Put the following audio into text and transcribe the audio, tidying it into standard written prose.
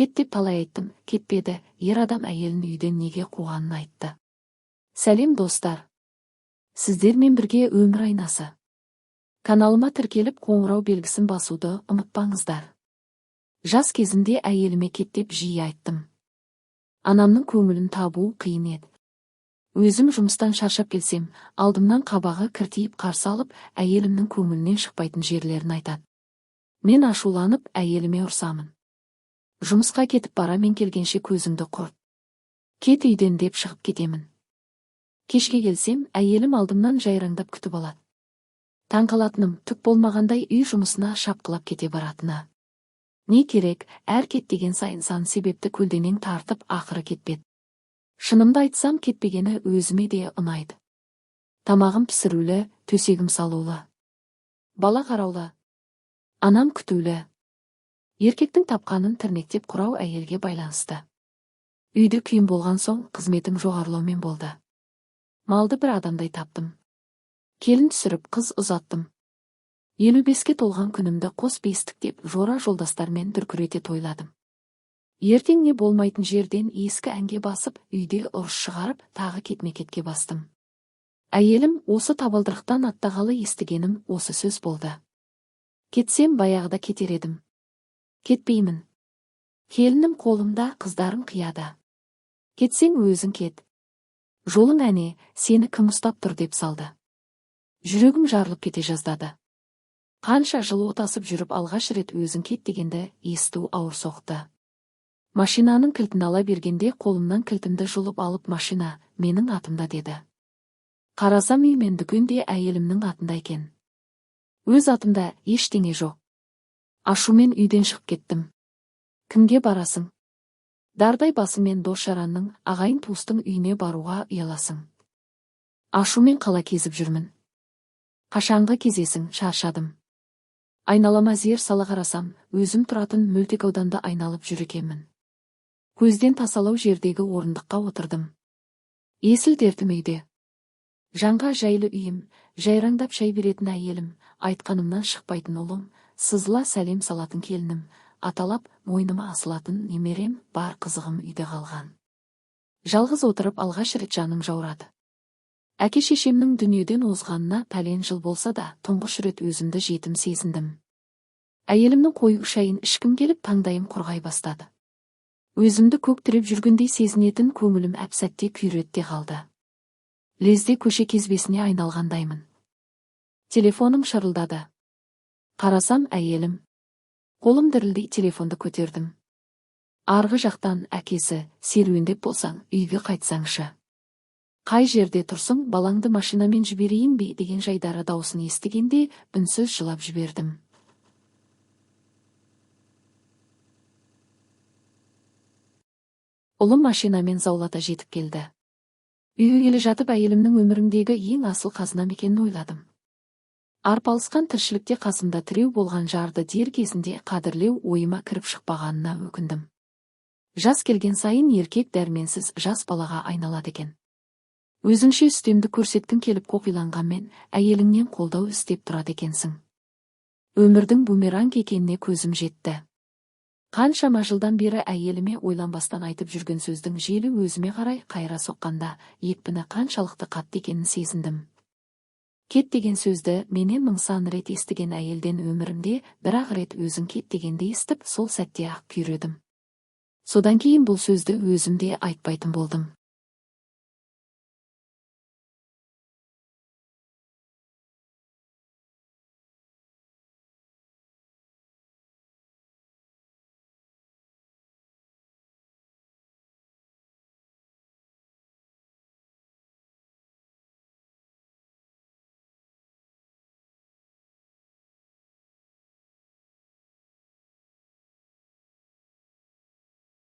Кет деп талай айттым, кетпеді. Ер адам әйелін үйден неге қуғанын айтты. Сәлем достар. Сіздермен бірге өмір айнасы. Каналыма тіркеліп қоңырау белгісін басуды ұмытпаңыздар. Жас кезімде әйеліме кет деп жиі айттым. Анамның көңілін табу қиын еді. Өзім жұмыстан шаршап келсем, алдымнан қабағы кіртиіп қарсы алып, әйелімнің көңілінен шықпайтын жерлерін айтады. Мен ашуланып, әйеліме ұрсамын. Жұмысқа кетіп барамен келгенше көзіңді құрт. Кет үйден деп шығып кетемін. Кешке келсем, әйелім алдымнан жайраңдап күтіп алады. Таңқалатыным түк болмағандай үй жұмысына шапқылап кете баратыны. Не керек, әр кет деген сайын сан себепті көлденең тартып ақыры кетпеді. Шынымды айтсам, кетпегені өзіме де ұнайды. Тамағым пісірулі, төсегім салулы. Бала қараулы. Анам күтулі. Еркектің тапқанын тірнектеп құрау әйелге байланысты. Үйді күйім болған соң қызметім жоғарылаумен болды. Малды бір адамдай таптым. Келін түсіріп қыз ұзаттым. 55-ке толған күнімді қос бестік деп жора жолдастармен дүркірете тойладым. Ертең не болмайтын жерден ескі әнге басып, үйде ұрыс шығарып, тағы кетме-кетке бастым. Әйелім осы табалдырықтан аттағалы естігенім осы сөз болды. Кетсем баяғыда кетер едім. Кетпеймін. Келінім қолымда, қыздарым қияда. Кетсең өзің кет. Жолың әне, сені кім ұстап тұр деп салды. Жүрегім жарылып кете жаздады. Қанша жыл отасып жүріп алғаш рет өзің кет дегенді есту ауыр соқты. Машинаның кілтін ала бергенде қолымнан кілтімді жұлып алып машина, менің атымда деді. Қарасам үй мен дүкенде әйелімнің атында екен. Өз атымда ештеңе жоқ. Ашумен үйден шығып кеттім. Кімге барасың? Дардай басымен дос-жаранның, ағайын туыстың үйіне баруға ұяласың. Ашумен қала кезіп жүрмін. Қашанғы кезесің, шаршадым. Айналама зер сала қарасам, өзім тұратын мөлтек ауданды айналып жүр екенмін. Көзден тасалау жердегі орындыққа отырдым. Есіл дертім үйде. Жанға жайлы үйім, жайраңдап шай беретін әйелім, айтқанымнан шықпайтын ұлым, сызыла сәлем салатын келінім, аталап мойныма асылатын немерем, бар қызығым үйде қалған. Жалғыз отырып алғаш рет жаным жаурады. Әке-шешемнің дүниеден озғанына пәлен жыл болса да, тұңғыш рет өзімді жетім сезіндім. Әйелімнің қою шайын ішкім келіп, таңдайым құрғай бастады. Өзімді көктіреп жүргендей сезінетін көңілім әп-сәтте күйретте қалды. Лезде көше кезбесіне айналғандаймын. Телефоным шырылдады. Қарасам әйелім. Қолым дірілдей телефонды көтердім. Арғы жақтан әкесі, серуендеп болсаң, үйге қайтсаңшы. Қай жерде тұрсың, балаңды машинамен жіберейін бе деген жайдары даусын естігенде үнсіз жылап жібердім. Ұлым машинамен заулата жетіп келді. Үйге келе жатып әйелімнің өмірімдегі ең асыл қазынам екенін ойладым. Арпалысқан тіршілікте қасымда тіреу болған жарды дер кезінде қадірлеу ойыма кіріп шықпағанына өкіндім. Жас келген сайын еркек дәрменсіз жас балаға айналады екен. Өзіңше үстемді көрсеткің келіп қоқиланғанмен, әйеліңнен қолдау іздеп тұрады екенсің. Өмірдің бумеранг екеніне көзім жетті. Қаншама жылдан бері әйеліме ойланбастан айтып жүрген сөздің желі өзіме қарай қайыра соққанда, екпіні қаншалықты қатты екенін сезіндім. Кет деген сөзді менен мың сан рет естіген әйелден өмірімде бір-ақ рет өзің кет дегенді естіп, сол сәтте ақ күйредім. Содан кейін бұл сөзді өзімде айтпайтын болдым.